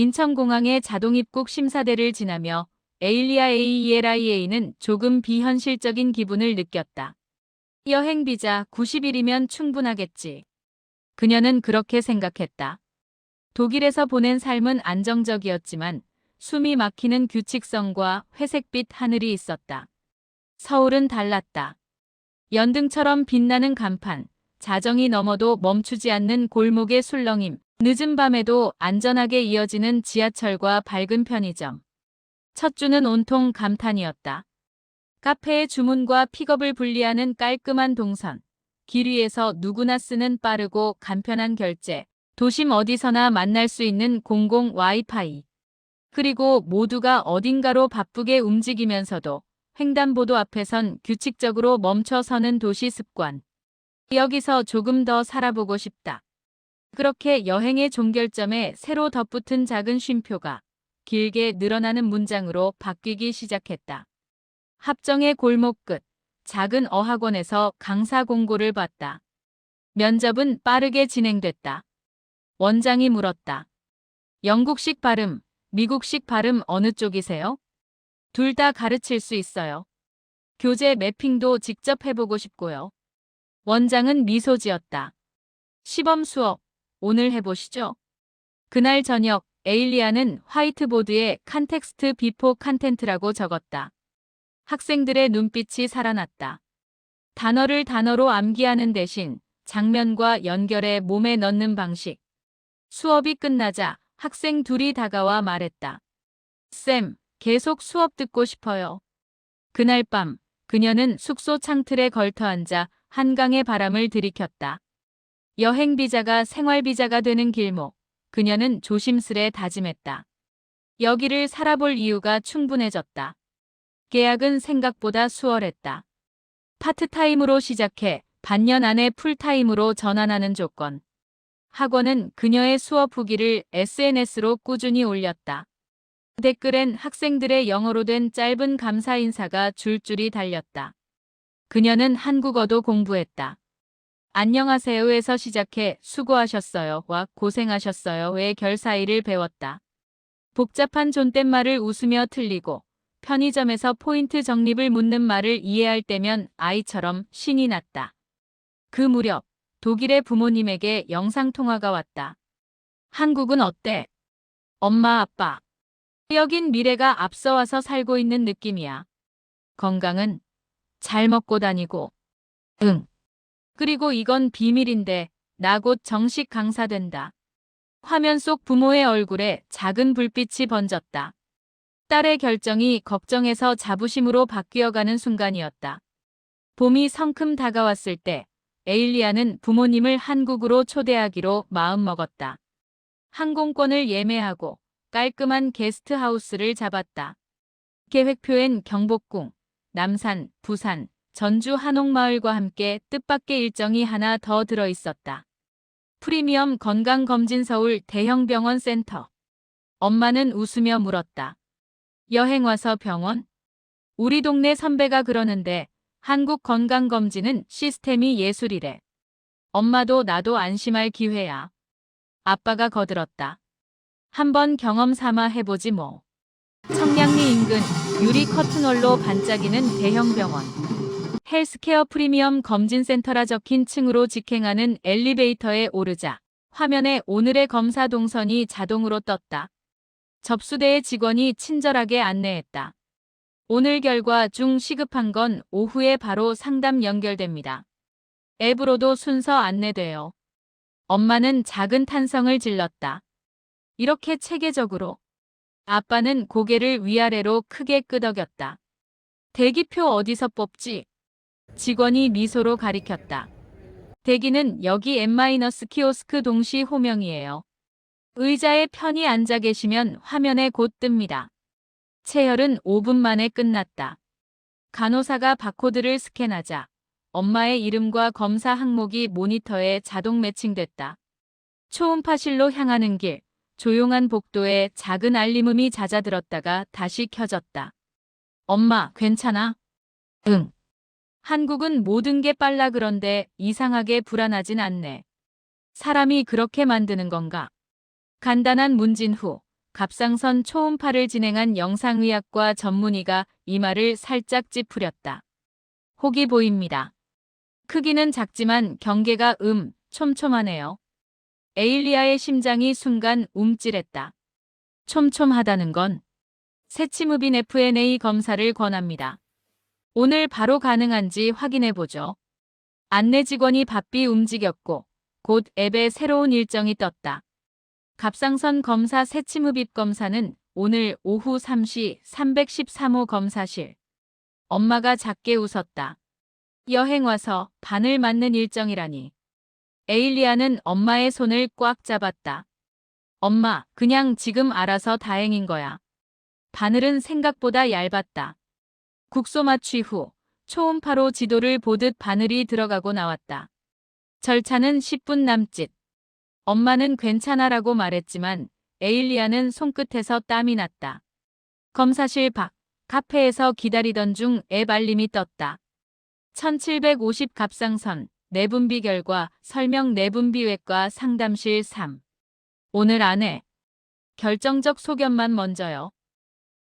인천공항의 자동입국 심사대를 지나며 에일리아 AELIA는 조금 비현실적인 기분을 느꼈다. 여행 비자 90일이면 충분하겠지. 그녀는 그렇게 생각했다. 독일에서 보낸 삶은 안정적이었지만 숨이 막히는 규칙성과 회색빛 하늘이 있었다. 서울은 달랐다. 연등처럼 빛나는 간판, 자정이 넘어도 멈추지 않는 골목의 술렁임, 늦은 밤에도 안전하게 이어지는 지하철과 밝은 편의점. 첫 주는 온통 감탄이었다. 카페의 주문과 픽업을 분리하는 깔끔한 동선, 길 위에서 누구나 쓰는 빠르고 간편한 결제, 도심 어디서나 만날 수 있는 공공 와이파이. 그리고 모두가 어딘가로 바쁘게 움직이면서도 횡단보도 앞에선 규칙적으로 멈춰 서는 도시 습관. 여기서 조금 더 살아보고 싶다. 그렇게 여행의 종결점에 새로 덧붙은 작은 쉼표가 길게 늘어나는 문장으로 바뀌기 시작했다. 합정의 골목 끝, 작은 어학원에서 강사 공고를 봤다. 면접은 빠르게 진행됐다. 원장이 물었다. 영국식 발음, 미국식 발음 어느 쪽이세요? 둘 다 가르칠 수 있어요. 교재 매핑도 직접 해보고 싶고요. 원장은 미소 지었다. 시범 수업, 오늘 해보시죠. 그날 저녁, 에일리아는 화이트보드에 컨텍스트 비포 컨텐트라고 적었다. 학생들의 눈빛이 살아났다. 단어를 단어로 암기하는 대신 장면과 연결해 몸에 넣는 방식. 수업이 끝나자 학생 둘이 다가와 말했다. 쌤, 계속 수업 듣고 싶어요. 그날 밤, 그녀는 숙소 창틀에 걸터앉아 한강의 바람을 들이켰다. 여행 비자가 생활 비자가 되는 길목, 그녀는 조심스레 다짐했다. 여기를 살아볼 이유가 충분해졌다. 계약은 생각보다 수월했다. 파트타임으로 시작해 반년 안에 풀타임으로 전환하는 조건. 학원은 그녀의 수업 후기를 SNS로 꾸준히 올렸다. 댓글엔 학생들의 영어로 된 짧은 감사 인사가 줄줄이 달렸다. 그녀는 한국어도 공부했다. 안녕하세요에서 시작해 수고하셨어요와 고생하셨어요의 결 사이를 배웠다. 복잡한 존댓말을 웃으며 틀리고 편의점에서 포인트 적립을 묻는 말을 이해할 때면 아이처럼 신이 났다. 그 무렵 독일의 부모님에게 영상통화가 왔다. 한국은 어때? 엄마 아빠. 여긴 미래가 앞서와서 살고 있는 느낌이야. 건강은? 잘 먹고 다니고. 응. 그리고 이건 비밀인데 나 곧 정식 강사 된다. 화면 속 부모의 얼굴에 작은 불빛이 번졌다. 딸의 결정이 걱정에서 자부심으로 바뀌어가는 순간이었다. 봄이 성큼 다가왔을 때 에일리아는 부모님을 한국으로 초대하기로 마음먹었다. 항공권을 예매하고 깔끔한 게스트하우스를 잡았다. 계획표엔 경복궁, 남산, 부산, 전주 한옥마을과 함께 뜻밖의 일정이 하나 더 들어있었다. 프리미엄 건강검진 서울 대형병원 센터. 엄마는 웃으며 물었다. 여행 와서 병원? 우리 동네 선배가 그러는데 한국 건강검진은 시스템이 예술이래. 엄마도 나도 안심할 기회야. 아빠가 거들었다. 한번 경험 삼아 해보지 뭐. 청량리 인근 유리 커튼홀로 반짝이는 대형 병원. 헬스케어 프리미엄 검진센터라 적힌 층으로 직행하는 엘리베이터에 오르자 화면에 오늘의 검사 동선이 자동으로 떴다. 접수대의 직원이 친절하게 안내했다. 오늘 결과 중 시급한 건 오후에 바로 상담 연결됩니다. 앱으로도 순서 안내돼요. 엄마는 작은 탄성을 질렀다. 이렇게 체계적으로. 아빠는 고개를 위아래로 크게 끄덕였다. 대기표 어디서 뽑지? 직원이 미소로 가리켰다. 대기는 여기 M-키오스크 동시 호명이에요. 의자에 편히 앉아 계시면 화면에 곧 뜹니다. 체열은 5분 만에 끝났다. 간호사가 바코드를 스캔하자 엄마의 이름과 검사 항목이 모니터에 자동 매칭됐다. 초음파실로 향하는 길, 조용한 복도에 작은 알림음이 잦아들었다가 다시 켜졌다. 엄마, 괜찮아? 응. 한국은 모든 게 빨라 그런데 이상하게 불안하진 않네. 사람이 그렇게 만드는 건가? 간단한 문진 후 갑상선 초음파를 진행한 영상의학과 전문의가 이마를 살짝 찌푸렸다. 혹이 보입니다. 크기는 작지만 경계가 촘촘하네요. 에일리아의 심장이 순간 움찔했다. 촘촘하다는 건 새침읍인 FNA 검사를 권합니다. 오늘 바로 가능한지 확인해보죠. 안내 직원이 바삐 움직였고 곧 앱에 새로운 일정이 떴다. 갑상선 검사 새침흡입 검사는 오늘 오후 3시 313호 검사실. 엄마가 작게 웃었다. 여행 와서 바늘 맞는 일정이라니. 에일리아는 엄마의 손을 꽉 잡았다. 엄마, 그냥 지금 알아서 다행인 거야. 바늘은 생각보다 얇았다. 국소 마취 후 초음파로 지도를 보듯 바늘이 들어가고 나왔다. 절차는 10분 남짓. 엄마는 괜찮아라고 말했지만 에일리아는 손끝에서 땀이 났다. 검사실 밖, 카페에서 기다리던 중 앱 알림이 떴다. 1750 갑상선, 내분비 결과, 설명 내분비외과 상담실 3. 오늘 안에 결정적 소견만 먼저요.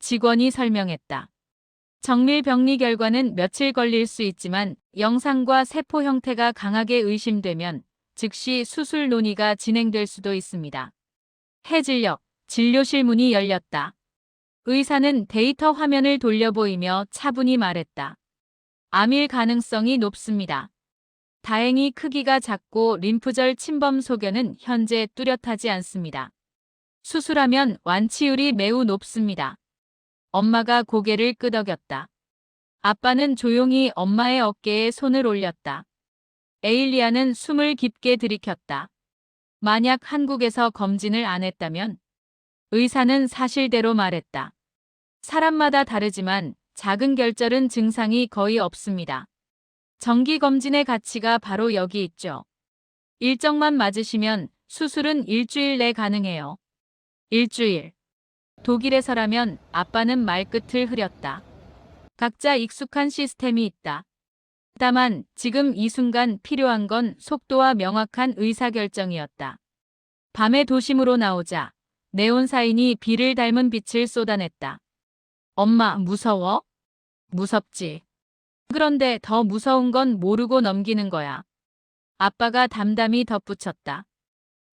직원이 설명했다. 정밀 병리 결과는 며칠 걸릴 수 있지만 영상과 세포 형태가 강하게 의심되면 즉시 수술 논의가 진행될 수도 있습니다. 해질녘 진료실 문이 열렸다. 의사는 데이터 화면을 돌려 보이며 차분히 말했다. 암일 가능성이 높습니다. 다행히 크기가 작고 림프절 침범 소견은 현재 뚜렷하지 않습니다. 수술하면 완치율이 매우 높습니다. 엄마가 고개를 끄덕였다. 아빠는 조용히 엄마의 어깨에 손을 올렸다. 에일리아는 숨을 깊게 들이켰다. 만약 한국에서 검진을 안 했다면? 의사는 사실대로 말했다. 사람마다 다르지만 작은 결절은 증상이 거의 없습니다. 정기검진의 가치가 바로 여기 있죠. 일정만 맞으시면 수술은 일주일 내 가능해요. 일주일. 독일에서라면 아빠는 말끝을 흐렸다. 각자 익숙한 시스템이 있다. 다만 지금 이 순간 필요한 건 속도와 명확한 의사결정이었다. 밤의 도심으로 나오자 네온사인이 비를 닮은 빛을 쏟아냈다. 엄마, 무서워? 무섭지. 그런데 더 무서운 건 모르고 넘기는 거야. 아빠가 담담히 덧붙였다.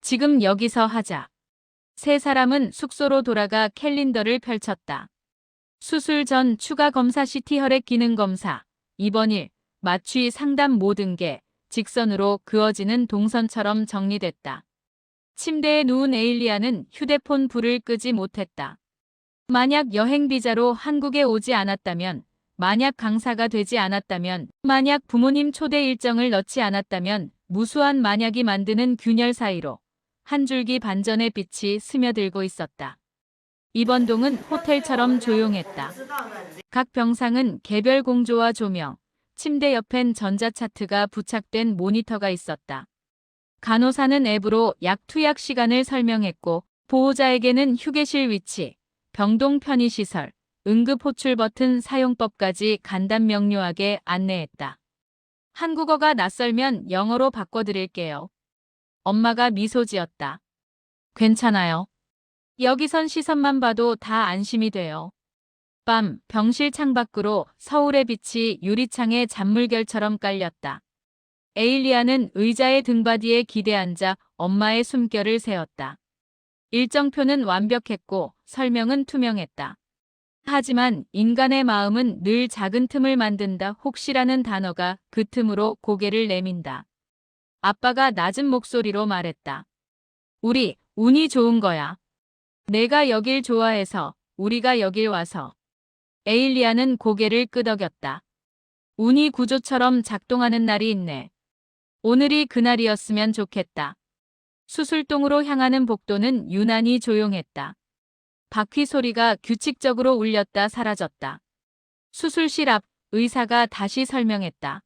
지금 여기서 하자. 세 사람은 숙소로 돌아가 캘린더를 펼쳤다. 수술 전 추가 검사 CT 혈액 기능 검사, 입원 일, 마취 상담 모든 게 직선으로 그어지는 동선처럼 정리됐다. 침대에 누운 에일리아는 휴대폰 불을 끄지 못했다. 만약 여행 비자로 한국에 오지 않았다면, 만약 강사가 되지 않았다면, 만약 부모님 초대 일정을 넣지 않았다면 무수한 만약이 만드는 균열 사이로 한 줄기 반전의 빛이 스며들고 있었다. 입원동은 호텔처럼 조용했다. 각 병상은 개별 공조와 조명, 침대 옆엔 전자차트가 부착된 모니터가 있었다. 간호사는 앱으로 약 투약 시간을 설명했고 보호자에게는 휴게실 위치, 병동 편의시설, 응급 호출 버튼 사용법까지 간단 명료하게 안내했다. 한국어가 낯설면 영어로 바꿔드릴게요. 엄마가 미소 지었다. 괜찮아요. 여기선 시선만 봐도 다 안심이 돼요. 밤 병실 창밖으로 서울의 빛이 유리창에 잔물결처럼 깔렸다. 에일리아는 의자의 등받이에 기대 앉아 엄마의 숨결을 세었다. 일정표는 완벽했고 설명은 투명했다. 하지만 인간의 마음은 늘 작은 틈을 만든다. 혹시라는 단어가 그 틈으로 고개를 내민다. 아빠가 낮은 목소리로 말했다. 우리 운이 좋은 거야. 내가 여길 좋아해서, 우리가 여길 와서. 에일리아는 고개를 끄덕였다. 운이 구조처럼 작동하는 날이 있네. 오늘이 그날이었으면 좋겠다. 수술동으로 향하는 복도는 유난히 조용했다. 바퀴 소리가 규칙적으로 울렸다 사라졌다. 수술실 앞 의사가 다시 설명했다.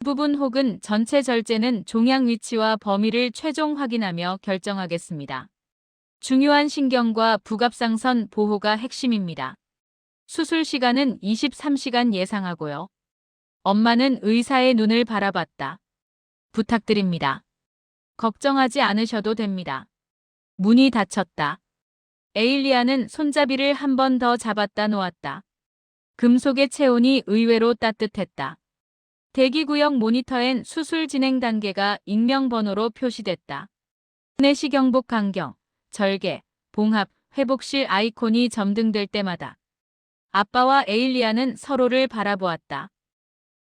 부분 혹은 전체 절제는 종양 위치와 범위를 최종 확인하며 결정하겠습니다. 중요한 신경과 부갑상선 보호가 핵심입니다. 수술 시간은 23시간 예상하고요. 엄마는 의사의 눈을 바라봤다. 부탁드립니다. 걱정하지 않으셔도 됩니다. 문이 닫혔다. 에일리아는 손잡이를 한 번 더 잡았다 놓았다. 금속의 체온이 의외로 따뜻했다. 대기구역 모니터엔 수술 진행 단계가 익명번호로 표시됐다. 내시경복 간경, 절개, 봉합, 회복실 아이콘이 점등될 때마다 아빠와 에일리아는 서로를 바라보았다.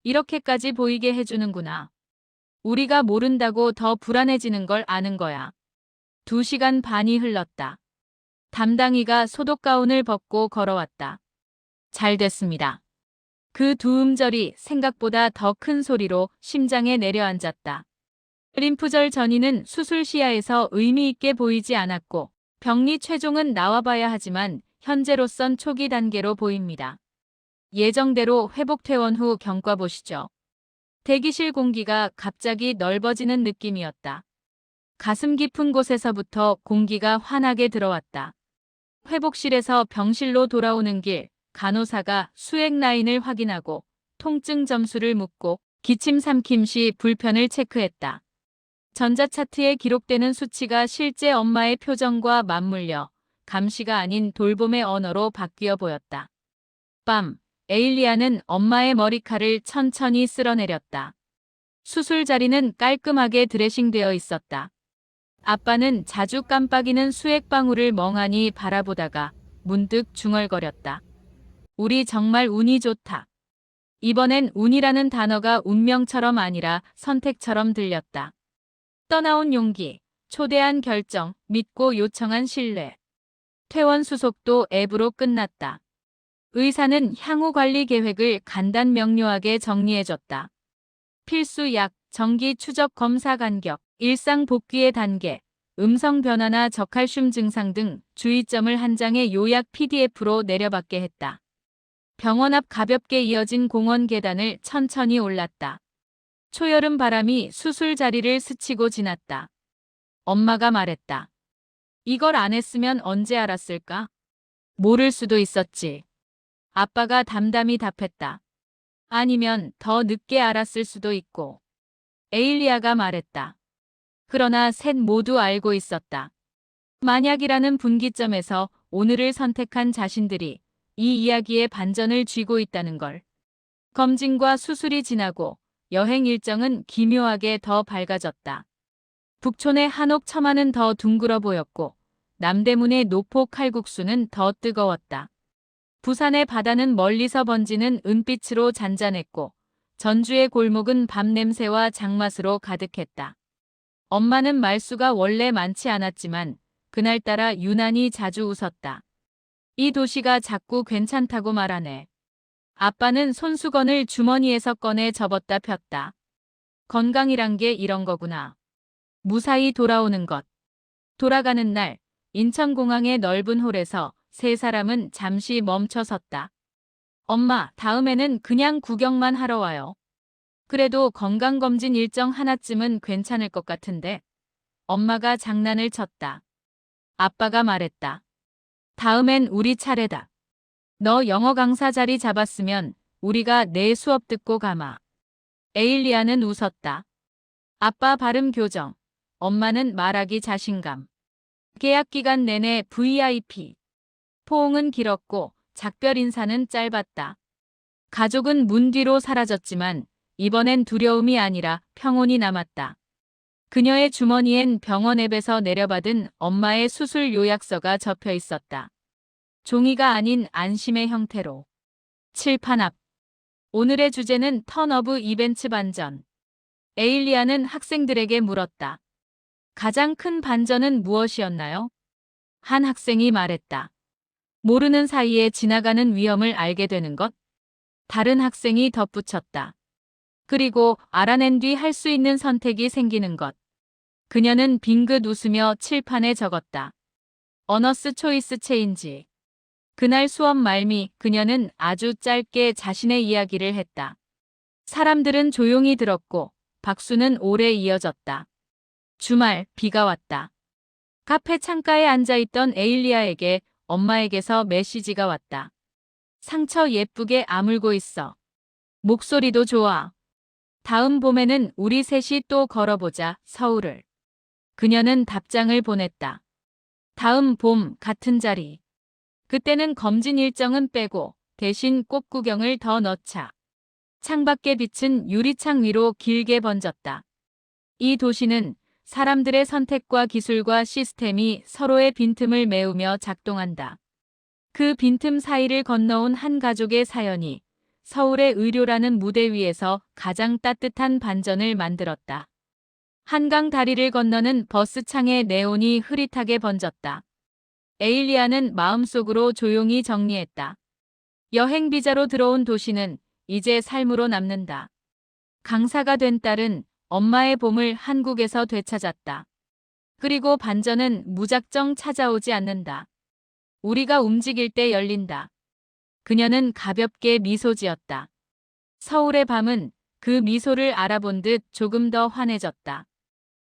이렇게까지 보이게 해주는구나. 우리가 모른다고 더 불안해지는 걸 아는 거야. 2시간 반이 흘렀다. 담당이가 소독 가운을 벗고 걸어왔다. 잘 됐습니다. 그 두 음절이 생각보다 더 큰 소리로 심장에 내려앉았다. 림프절 전이는 수술 시야에서 의미 있게 보이지 않았고 병리 최종은 나와봐야 하지만 현재로선 초기 단계로 보입니다. 예정대로 회복 퇴원 후 경과 보시죠. 대기실 공기가 갑자기 넓어지는 느낌이었다. 가슴 깊은 곳에서부터 공기가 환하게 들어왔다. 회복실에서 병실로 돌아오는 길, 간호사가 수액 라인을 확인하고 통증 점수를 묻고 기침 삼킴 시 불편을 체크했다. 전자차트에 기록되는 수치가 실제 엄마의 표정과 맞물려 감시가 아닌 돌봄의 언어로 바뀌어 보였다. 밤, 에일리아는 엄마의 머리칼을 천천히 쓸어내렸다. 수술 자리는 깔끔하게 드레싱되어 있었다. 아빠는 자주 깜빡이는 수액방울을 멍하니 바라보다가 문득 중얼거렸다. 우리 정말 운이 좋다. 이번엔 운이라는 단어가 운명처럼 아니라 선택처럼 들렸다. 떠나온 용기, 초대한 결정, 믿고 요청한 신뢰. 퇴원 수속도 앱으로 끝났다. 의사는 향후 관리 계획을 간단 명료하게 정리해줬다. 필수 약, 정기 추적 검사 간격, 일상 복귀의 단계, 음성 변화나 저칼슘 증상 등 주의점을 한 장의 요약 PDF로 내려받게 했다. 병원 앞 가볍게 이어진 공원 계단을 천천히 올랐다. 초여름 바람이 수술 자리를 스치고 지났다. 엄마가 말했다. 이걸 안 했으면 언제 알았을까? 모를 수도 있었지. 아빠가 담담히 답했다. 아니면 더 늦게 알았을 수도 있고. 에일리아가 말했다. 그러나 셋 모두 알고 있었다. 만약이라는 분기점에서 오늘을 선택한 자신들이 이 이야기의 반전을 쥐고 있다는 걸. 검진과 수술이 지나고 여행 일정은 기묘하게 더 밝아졌다. 북촌의 한옥 처마는 더 둥글어 보였고 남대문의 노포 칼국수는 더 뜨거웠다. 부산의 바다는 멀리서 번지는 은빛으로 잔잔했고 전주의 골목은 밤 냄새와 장맛으로 가득했다. 엄마는 말수가 원래 많지 않았지만 그날따라 유난히 자주 웃었다. 이 도시가 자꾸 괜찮다고 말하네. 아빠는 손수건을 주머니에서 꺼내 접었다 폈다. 건강이란 게 이런 거구나. 무사히 돌아오는 것. 돌아가는 날 인천공항의 넓은 홀에서 세 사람은 잠시 멈춰 섰다. 엄마, 다음에는 그냥 구경만 하러 와요. 그래도 건강검진 일정 하나쯤은 괜찮을 것 같은데. 엄마가 장난을 쳤다. 아빠가 말했다. 다음엔 우리 차례다. 너 영어 강사 자리 잡았으면 우리가 내 수업 듣고 가마. 에일리아는 웃었다. 아빠 발음 교정, 엄마는 말하기 자신감. 계약 기간 내내 VIP. 포옹은 길었고 작별 인사는 짧았다. 가족은 문 뒤로 사라졌지만 이번엔 두려움이 아니라 평온이 남았다. 그녀의 주머니엔 병원 앱에서 내려받은 엄마의 수술 요약서가 접혀 있었다. 종이가 아닌 안심의 형태로. 칠판 앞. 오늘의 주제는 턴 오브 이벤트 반전. 에일리아는 학생들에게 물었다. 가장 큰 반전은 무엇이었나요? 한 학생이 말했다. 모르는 사이에 지나가는 위험을 알게 되는 것. 다른 학생이 덧붙였다. 그리고 알아낸 뒤 할 수 있는 선택이 생기는 것. 그녀는 빙긋 웃으며 칠판에 적었다. 어너스 초이스 체인지. 그날 수업 말미 그녀는 아주 짧게 자신의 이야기를 했다. 사람들은 조용히 들었고 박수는 오래 이어졌다. 주말 비가 왔다. 카페 창가에 앉아있던 에일리아에게 엄마에게서 메시지가 왔다. 상처 예쁘게 아물고 있어. 목소리도 좋아. 다음 봄에는 우리 셋이 또 걸어보자, 서울을. 그녀는 답장을 보냈다. 다음 봄 같은 자리. 그때는 검진 일정은 빼고 대신 꽃 구경을 더 넣자. 창밖에 빛은 유리창 위로 길게 번졌다. 이 도시는 사람들의 선택과 기술과 시스템이 서로의 빈틈을 메우며 작동한다. 그 빈틈 사이를 건너온 한 가족의 사연이 서울의 의료라는 무대 위에서 가장 따뜻한 반전을 만들었다. 한강 다리를 건너는 버스 창에 네온이 흐릿하게 번졌다. 에일리아는 마음속으로 조용히 정리했다. 여행 비자로 들어온 도시는 이제 삶으로 남는다. 강사가 된 딸은 엄마의 봄을 한국에서 되찾았다. 그리고 반전은 무작정 찾아오지 않는다. 우리가 움직일 때 열린다. 그녀는 가볍게 미소 지었다. 서울의 밤은 그 미소를 알아본 듯 조금 더 환해졌다.